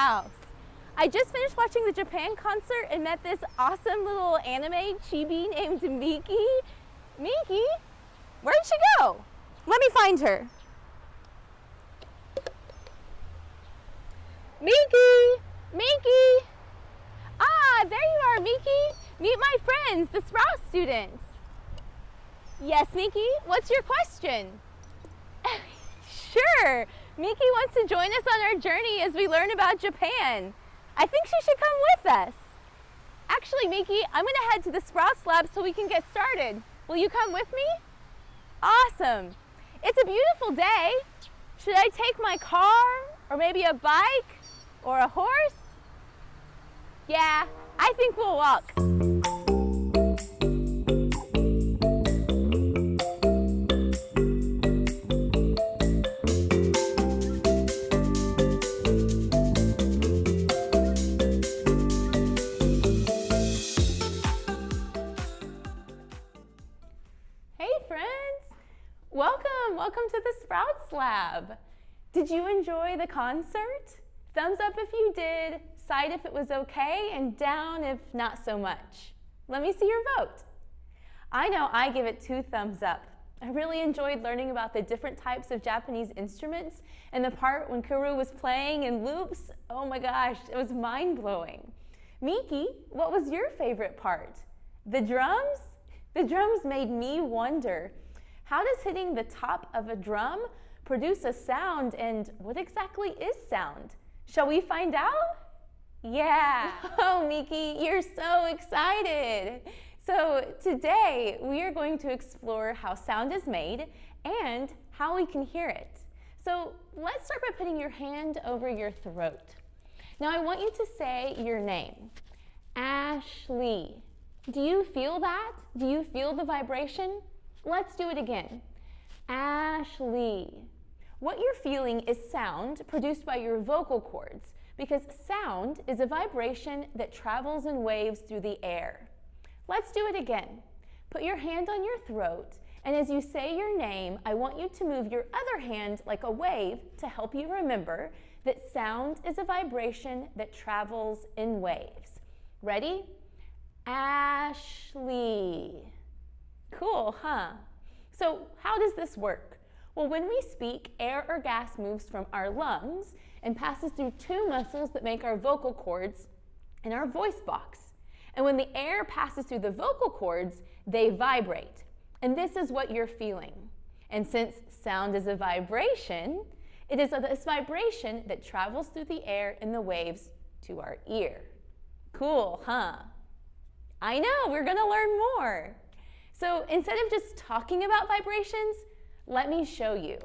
house. I just finished watching the Japan concert and met this awesome little anime chibi named Miki. Miki? Where'd she go? Let me find her. Miki! Miki! Ah, there you are, Miki. Meet my friends, the Sprout students. Yes, Miki, what's your question? Sure, Miki wants to join us on our journey as we learn about Japan. I think she should come with us. Actually, Miki, I'm gonna head to the Sprouts lab so we can get started. Will you come with me? Awesome. It's a beautiful day. Should I take my car or maybe a bike or a horse? Yeah, I think we'll walk. Welcome to the Sprouts Lab. Did you enjoy the concert? Thumbs up if you did, side if it was okay, and down if not so much. Let me see your vote. I know I give it 2 thumbs up. I really enjoyed learning about the different types of Japanese instruments, and the part when Kuru was playing in loops, oh my gosh, it was mind-blowing. Miki, what was your favorite part? The drums? The drums made me wonder. How does hitting the top of a drum produce a sound, and what exactly is sound? Shall we find out? Yeah. Oh, Miki, you're so excited. So today we are going to explore how sound is made and how we can hear it. So let's start by putting your hand over your throat. Now I want you to say your name. Ashley. Do you feel that? Do you feel the vibration? Let's do it again. Ashley. What you're feeling is sound produced by your vocal cords, because sound is a vibration that travels in waves through the air. Let's do it again. Put your hand on your throat, and as you say your name, I want you to move your other hand like a wave to help you remember that sound is a vibration that travels in waves. Ready? Ashley. Cool, huh? So how does this work? Well, when we speak, air or gas moves from our lungs and passes through 2 muscles that make our vocal cords and our voice box. And when the air passes through the vocal cords, they vibrate. And this is what you're feeling. And since sound is a vibration, it is this vibration that travels through the air in the waves to our ear. Cool, huh? I know, we're gonna learn more. So instead of just talking about vibrations, let me show you.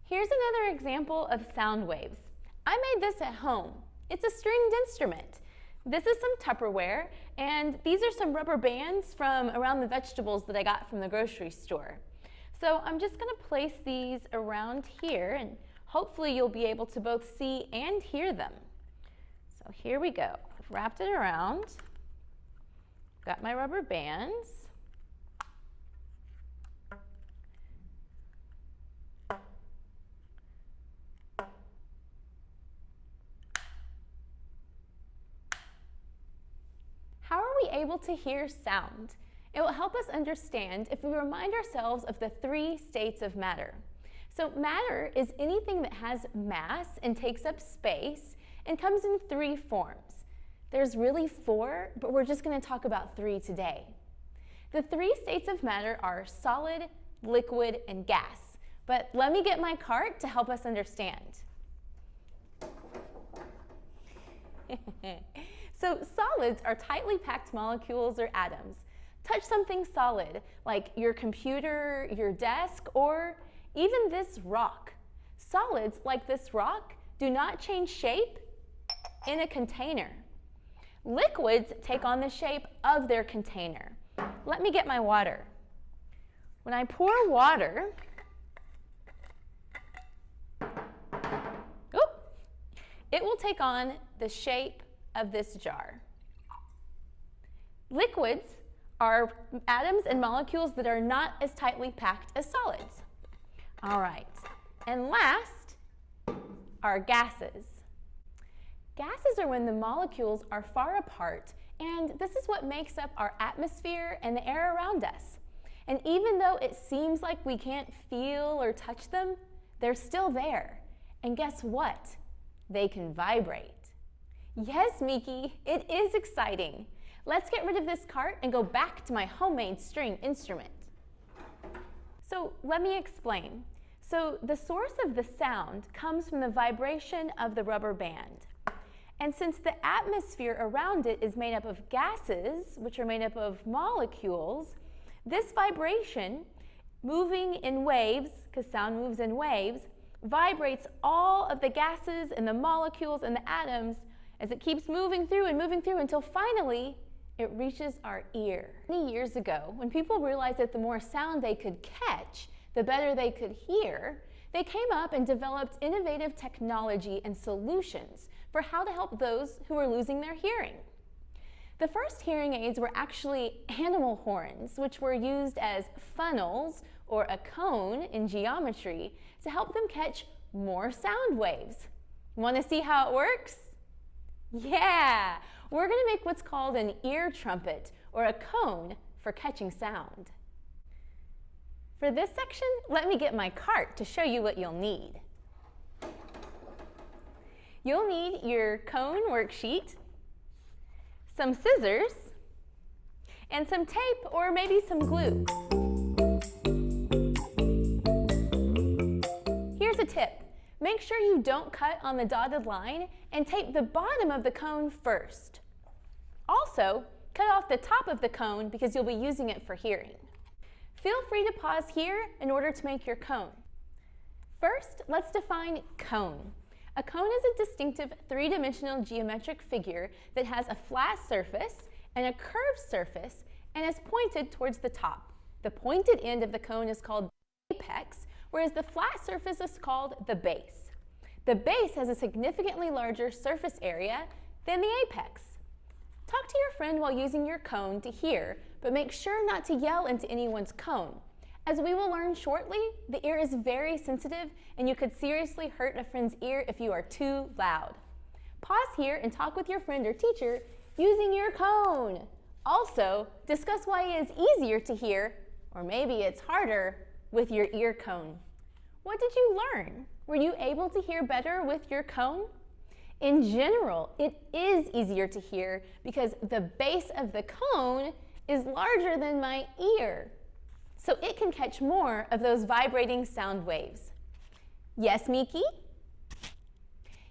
Here's another example of sound waves. I made this at home. It's a stringed instrument. This is some Tupperware, and these are some rubber bands from around the vegetables that I got from the grocery store. So I'm just gonna place these around here, and hopefully you'll be able to both see and hear them. So here we go. I've wrapped it around. Got my rubber bands. How are we able to hear sound? It will help us understand if we remind ourselves of the 3 states of matter. So matter is anything that has mass and takes up space and comes in 3 forms. There's really 4, but we're just going to talk about 3 today. The 3 states of matter are solid, liquid, and gas. But let me get my cart to help us understand. So solids are tightly packed molecules or atoms. Touch something solid, like your computer, your desk, or even this rock. Solids, like this rock, do not change shape in a container. Liquids take on the shape of their container. Let me get my water. When I pour water, it will take on the shape of this jar. Liquids are atoms and molecules that are not as tightly packed as solids. All right, and last are gases. Gases are when the molecules are far apart, and this is what makes up our atmosphere and the air around us. And even though it seems like we can't feel or touch them, they're still there. And guess what? They can vibrate. Yes, Miki, it is exciting. Let's get rid of this cart and go back to my homemade string instrument. So let me explain. So the source of the sound comes from the vibration of the rubber band. And since the atmosphere around it is made up of gases, which are made up of molecules, this vibration, moving in waves, because sound moves in waves, vibrates all of the gases and the molecules and the atoms as it keeps moving through until finally it reaches our ear. Many years ago, when people realized that the more sound they could catch, the better they could hear, they came up and developed innovative technology and solutions for how to help those who were losing their hearing. The first hearing aids were actually animal horns, which were used as funnels or a cone in geometry to help them catch more sound waves. Want to see how it works? Yeah, we're going to make what's called an ear trumpet or a cone for catching sound. For this section, let me get my cart to show you what you'll need. You'll need your cone worksheet, some scissors, and some tape or maybe some glue. Here's a tip. Make sure you don't cut on the dotted line and tape the bottom of the cone first. Also, cut off the top of the cone because you'll be using it for hearing. Feel free to pause here in order to make your cone. First, let's define cone. A cone is a distinctive three-dimensional geometric figure that has a flat surface and a curved surface and is pointed towards the top. The pointed end of the cone is called the apex, whereas the flat surface is called the base. The base has a significantly larger surface area than the apex. Talk to your friend while using your cone to hear, but make sure not to yell into anyone's cone. As we will learn shortly, the ear is very sensitive and you could seriously hurt a friend's ear if you are too loud. Pause here and talk with your friend or teacher using your cone. Also, discuss why it is easier to hear, or maybe it's harder, with your ear cone. What did you learn? Were you able to hear better with your cone? In general, it is easier to hear because the base of the cone is larger than my ear, so it can catch more of those vibrating sound waves. Yes, Miki?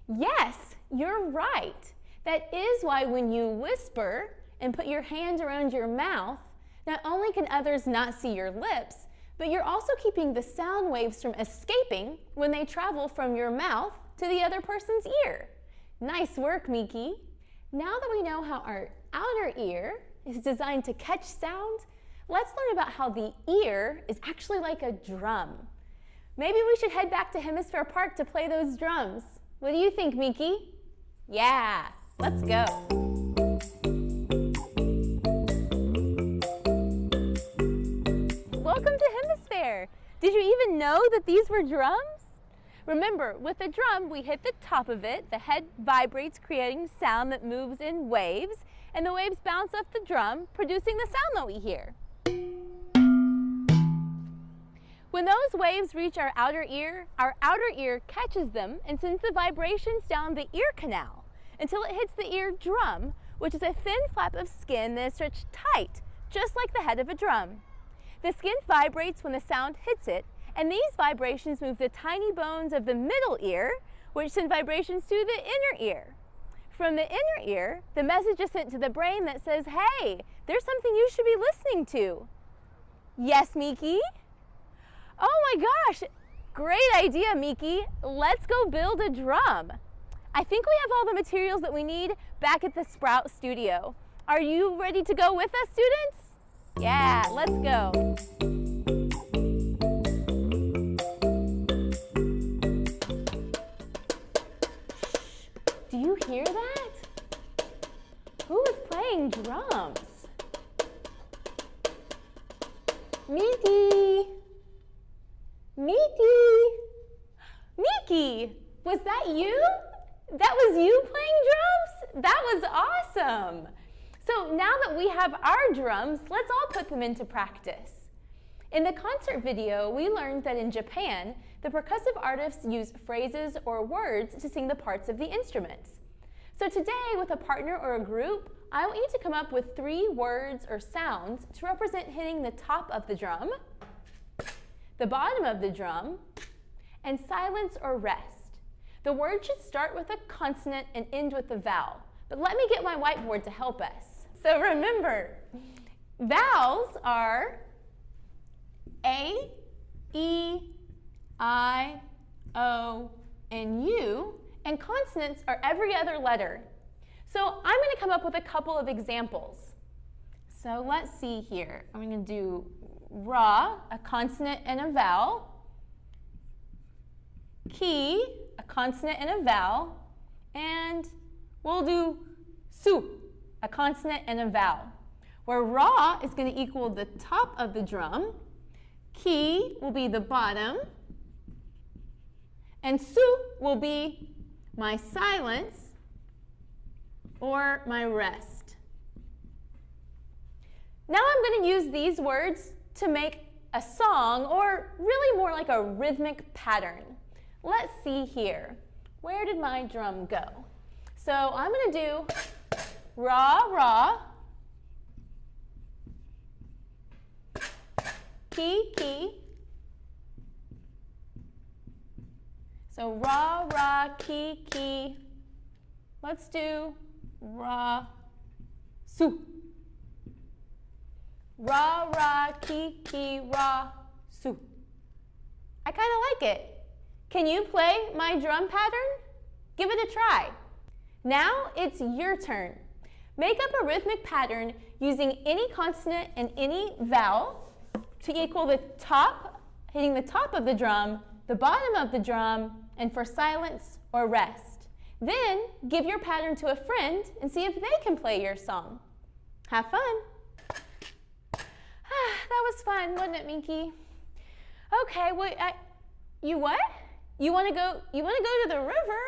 Yes, you're right. That is why when you whisper and put your hand around your mouth, not only can others not see your lips, but you're also keeping the sound waves from escaping when they travel from your mouth to the other person's ear. Nice work, Miki. Now that we know how our outer ear is designed to catch sound, let's learn about how the ear is actually like a drum. Maybe we should head back to Hemisphere Park to play those drums. What do you think, Miki? Yeah, let's go. Welcome to Hemisphere. Did you even know that these were drums? Remember, with a drum, we hit the top of it, the head vibrates, creating sound that moves in waves, and the waves bounce off the drum, producing the sound that we hear. When those waves reach our outer ear catches them and sends the vibrations down the ear canal until it hits the ear drum, which is a thin flap of skin that is stretched tight, just like the head of a drum. The skin vibrates when the sound hits it, and these vibrations move the tiny bones of the middle ear, which send vibrations to the inner ear. From the inner ear, the message is sent to the brain that says, hey, there's something you should be listening to. Yes, Miki? Oh my gosh, great idea, Miki. Let's go build a drum. I think we have all the materials that we need back at the Sprout studio. Are you ready to go with us, students? Yeah, let's go. Do you hear that? Who is playing drums? Miki! Miki! Miki! Was that you? That was you playing drums? That was awesome. So now that we have our drums, let's all put them into practice. In the concert video, we learned that in Japan, the percussive artists use phrases or words to sing the parts of the instruments. So today, with a partner or a group, I want you to come up with 3 words or sounds to represent hitting the top of the drum, the bottom of the drum, and silence or rest. The word should start with a consonant and end with a vowel, but let me get my whiteboard to help us. So remember, vowels are A, E, I, O, and U, and consonants are every other letter. So I'm going to come up with a couple of examples. So let's see here. I'm going to do ra, a consonant and a vowel, ki, a consonant and a vowel, and we'll do su, a consonant and a vowel, where ra is going to equal the top of the drum, ki will be the bottom, and su will be my silence or my rest. Now I'm going to use these words to make a song, or really more like a rhythmic pattern. Let's see here. Where did my drum go? So I'm going to do ra, ra, ki, ki. So ra, ra, ki, ki. Let's do ra, su. Ra, ra, ki, ki, ra, su. I kind of like it. Can you play my drum pattern? Give it a try. Now it's your turn. Make up a rhythmic pattern using any consonant and any vowel to equal the top, hitting the top of the drum, the bottom of the drum, and for silence or rest. Then give your pattern to a friend and see if they can play your song. Have fun. That was fun, wasn't it, Minky? Okay, you what? You want to go to the river?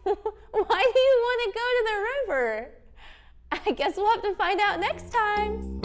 Why do you want to go to the river? I guess we'll have to find out next time.